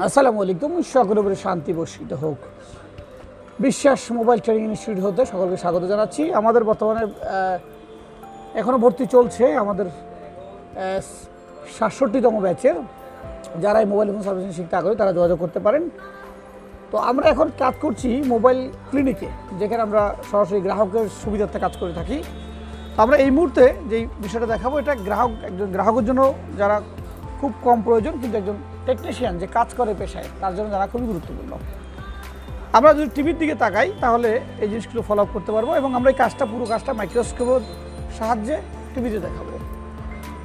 আসসালামু আলাইকুম, সকলের উপরে শান্তি বর্ষিত হোক। বিশ্বাস মোবাইল ট্রেনিং ইনস্টিটিউট হতে সকলকে স্বাগত জানাচ্ছি। আমাদের বর্তমানে এখনও ভর্তি চলছে আমাদের ৬৭তম ব্যাচের। যারা এই মোবাইল ফোন সার্ভিসিং শিখতে আগ্রহী তারা যোগাযোগ করতে পারেন। তো আমরা এখন কাজ করছি মোবাইল ক্লিনিকে, যেখানে আমরা সরাসরি গ্রাহকের সুবিধার্থে কাজ করে থাকি। তো আমরা এই মুহূর্তে যেই বিষয়টা দেখাবো, এটা একজন গ্রাহকের জন্য যারা খুব কম প্রয়োজন, কিন্তু একজন টেকনিশিয়ান যে কাজ করে পেশায় তার জন্য যারা খুবই গুরুত্বপূর্ণ। আমরা যদি টিভির দিকে তাকাই তাহলে এই জিনিসগুলো ফলো আপ করতে পারবো, এবং আমরা এই পুরো কাজটা মাইক্রোস্কোপের সাহায্যে টিভিতে দেখাবো।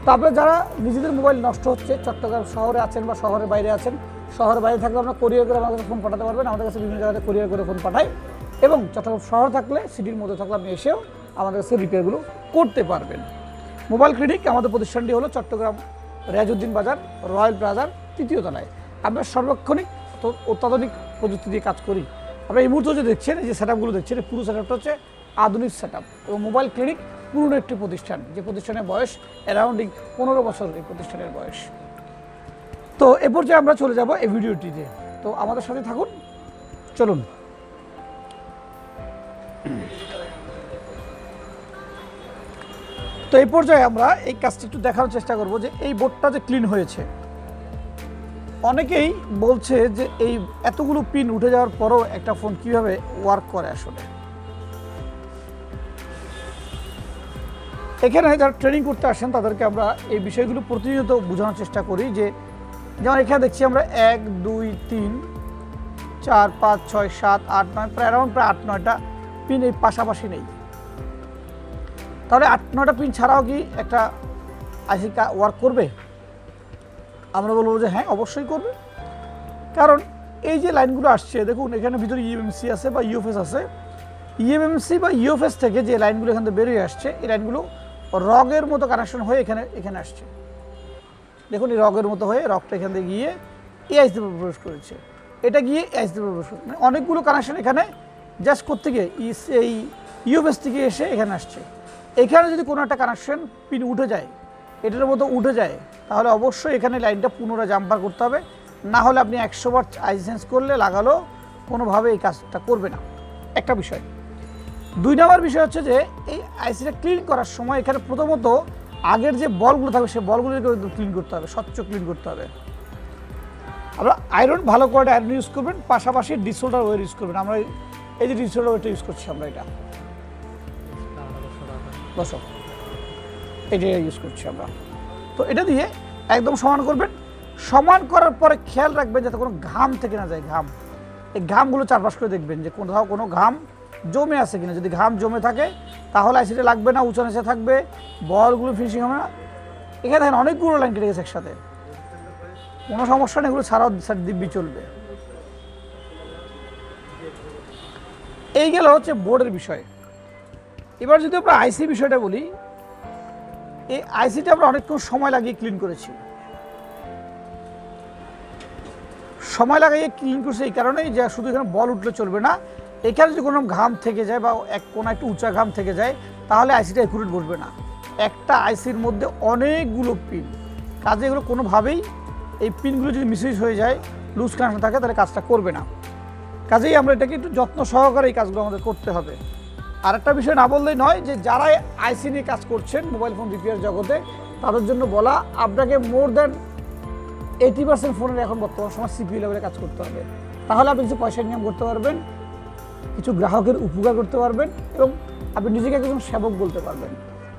তো আপনারা যারা নিজেদের মোবাইল নষ্ট হচ্ছে, চট্টগ্রাম শহরে আছেন বা শহরের বাইরে আছেন, শহরের বাইরে থাকলে আমরা কোরিয়ার করে আমাদের কাছে ফোন পাঠাতে পারবেন। আমাদের কাছে বিভিন্ন জায়গাতে কোরিয়ার করে ফোন পাঠাই, এবং চট্টগ্রাম শহর থাকলে সিটির মধ্যে থাকলে আপনি এসেও আমাদের কাছে রিপেয়ারগুলো করতে পারবেন। মোবাইল ক্লিনিক আমাদের প্রতিষ্ঠানটি হলো চট্টগ্রাম রিয়াজউদ্দিন বাজার, রয়্যাল প্লাজার ৩য় তলায়। আমরা সর্বক্ষণিক অত্যাধুনিক প্রযুক্তি দিয়ে কাজ করি। আমরা এই মুহূর্তে যে দেখছেন, এই যে সেটআপগুলো দেখছেন, এই পুরো সেটআপটা হচ্ছে আধুনিক সেটআপ। এবং মোবাইল ক্লিনিক পুরনো একটি প্রতিষ্ঠান, যে প্রতিষ্ঠানের বয়স অ্যারাউন্ডিং ১৫ বছর এই প্রতিষ্ঠানের বয়স। তো এ পর্যায়ে আমরা চলে যাব এই ভিডিওটিতে। তো আমাদের সাথে থাকুন, চলুন। তো এই পর্যায়ে আমরা এই কাজটা একটু দেখানোর চেষ্টা করব যে এই বোর্ডটা যে ক্লিন হয়েছে। অনেকেই বলছে যে এই এতগুলো পিন উঠে যাওয়ার পরও একটা ফোন কিভাবে ওয়ার্ক করে। আসলে এখানে যারা ট্রেনিং করতে আসেন তাদেরকে আমরা এই বিষয়গুলো প্রতিনিয়ত বোঝানোর চেষ্টা করি। যে যেমন এখানে দেখছি আমরা ১, ২, ৩, ৪, ৫, ৬, ৭, ৮, ৯ প্রায় ৮-৯টা পিন এই পাশাপাশি নেই। তাহলে ৮-৯টা পিন ছাড়াও কি একটা আইসি ওয়ার্ক করবে? আমরা বলবো যে হ্যাঁ, অবশ্যই করবে। কারণ এই যে লাইনগুলো আসছে, দেখুন এখানে ভিতরে ইএমএমসি আছে বা ইউএফএস আছে। ইএমএমসি বা ইউএফএস থেকে যে লাইনগুলো এখান থেকে বেরিয়ে আসছে, এই লাইনগুলো রগের মতো কানেকশন হয়ে এখানে আসছে। দেখুন এই রগের মতো হয়ে রগটা এখান থেকে গিয়ে এই আইসিতে প্রবেশ করেছে, এটা গিয়ে এই আইসিতে প্রবেশ করেছে। মানে অনেকগুলো কানেকশন এখানে জাস্ট করতে গিয়ে এই ইউএফএস থেকে এসে এখানে আসছে। এখানে যদি কোনো একটা কানেকশন পিন উঠে যায়, এটার মতো উঠে যায়, তাহলে অবশ্যই এখানে লাইনটা পুনরায় জাম্পার করতে হবে। না হলে আপনি ১০০ বার আইসি চেঞ্জ করলে লাগালেও কোনোভাবে এই কাজটা করবে না, একটা বিষয়। ২ নম্বর বিষয় হচ্ছে যে এই আইসিটা ক্লিন করার সময় এখানে প্রথমত আগের যে বলগুলো থাকবে সেই বলগুলোকে ক্লিন করতে হবে, স্বচ্ছ ক্লিন করতে হবে। আমরা আয়রন, ভালো কোয়ালিটি আয়রন ইউজ করবেন, পাশাপাশি ডিসোল্ডার ওয়্যার ইউজ করবেন। আমরা এই যে ডিসোল্ডার ওয়্যারটা ইউজ করছি আমরা, এটা দর্শক এটা ইউজ করছি আমরা। তো এটা দিয়ে একদম সমান করবেন। সমান করার পরে খেয়াল রাখবেন যাতে কোনো ঘাম থেকে না যায়। এই ঘামগুলো চারপাশ করে দেখবেন যে কোথাও কোনো ঘাম জমে আছে কিনা। যদি ঘাম জমে থাকে তাহলে আইসিটা লাগবে না, উঁচা নিচে থাকবে, বলগুলো ফিনিশিং হবে না। এখানে দেখেন অনেকগুলো লাইন কেটে গেছে একসাথে, কোনো সমস্যা নেই, এগুলো ছাড়াও দিব্যি চলবে। এই গেল হচ্ছে বোর্ডের বিষয়। এবার যদি আমরা আইসি বিষয়টা বলি, এই আইসিটা আমরা অনেকক্ষণ সময় লাগিয়ে ক্লিন করেছি। সময় লাগিয়ে ক্লিন করছি এই কারণেই যে শুধু এখানে বল উঠলে চলবে না, এখানে যদি কোনো ঘাম থেকে যায় বা কোনো একটু উঁচা ঘাম থেকে যায় তাহলে আইসিটা একুরেট বসবে না। একটা আইসির মধ্যে অনেকগুলো পিন, কাজে এগুলো কোনোভাবেই এই পিনগুলো যদি মিসইউজ হয়ে যায়, লুজ কানেকশন থাকে, তাহলে কাজটা করবে না। কাজেই আমরা এটাকে একটু যত্ন সহকারে এই কাজগুলো আমাদের করতে হবে। আর একটা বিষয় না বললেই নয়, যে যারা আইসি নিয়ে কাজ করছেন মোবাইল ফোন রিপেয়ার জগতে, তাদের জন্য বলা, আপনাকে মোর দ্যান 80% ফোনের এখন বর্তমান সময় সিপিইউ লেভেলে কাজ করতে হবে। তাহলে আপনি কিছু পয়সা ইনকাম করতে পারবেন, কিছু গ্রাহকের উপকার করতে পারবেন, এবং আপনি নিজেকে একজন সেবক বলতে পারবেন।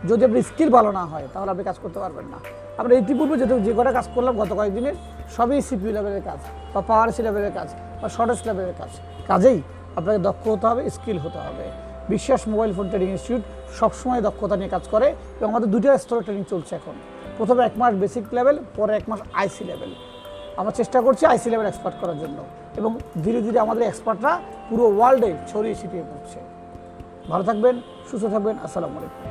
যদি আপনার স্কিল ভালো না হয় তাহলে আপনি কাজ করতে পারবেন না। আমরা ইতিপূর্বে যে কটা কাজ করলাম গত কয়েকদিনের, সবই সিপিইউ লেভেলের কাজ বা পাওয়ার এসি লেভেলের কাজ বা শর্টেজ লেভেলের কাজ। কাজেই আপনাকে দক্ষ হতে হবে, স্কিল হতে হবে। বিশ্বাস মোবাইল ফোন ট্রেনিং ইনস্টিটিউট সবসময় দক্ষতা নিয়ে কাজ করে, এবং আমাদের 2টা স্তরের ট্রেনিং চলছে এখন। প্রথমে 1 মাস বেসিক লেভেল, পরে 1 মাস আইসি লেভেল। আমরা চেষ্টা করছি আইসি লেভেল এক্সপার্ট করার জন্য, এবং ধীরে ধীরে আমাদের এক্সপার্টরা পুরো ওয়ার্ল্ডে ছড়িয়ে ছিটিয়ে পড়ছে। ভালো থাকবেন, সুস্থ থাকবেন। আসসালামু আলাইকুম।